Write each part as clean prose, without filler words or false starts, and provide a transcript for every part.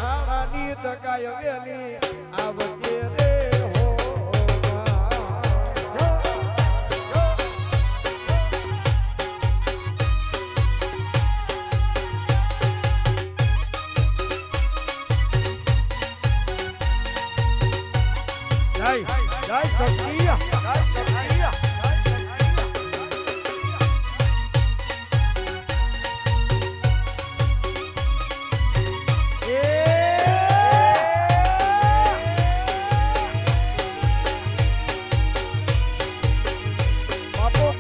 રાણાની તકાય વેલી આવજે રે હો જય સખિયા જય સખિયા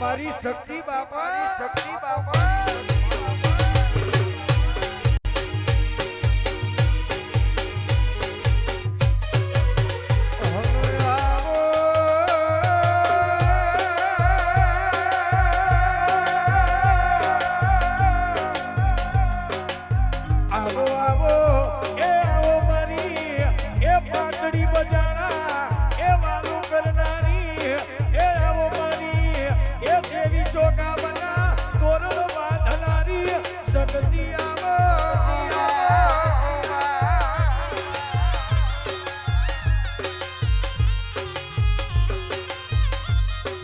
મારી શક્તિ બાપા શક્તિ બાપા આવો આવો એ આવો મારી એ પાટડી બજાણા એ વાલું કરનારી એ આવો મારી એ દેવી ચોકા બના તોરણ બાંધનારી શક્તિ આવો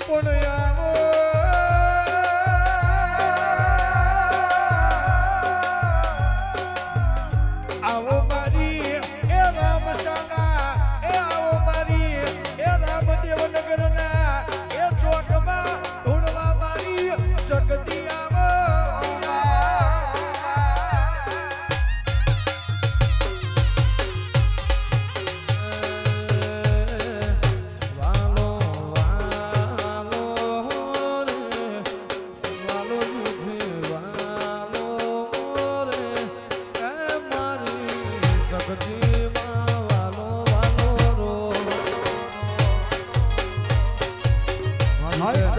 પણ આવો આવો મારી એ રામ શાના એ આવો મારી એ રામદેવ નગરના એ ચોકમાં ધૂળવા મારી શક્તિ આવો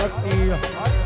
શક્તિ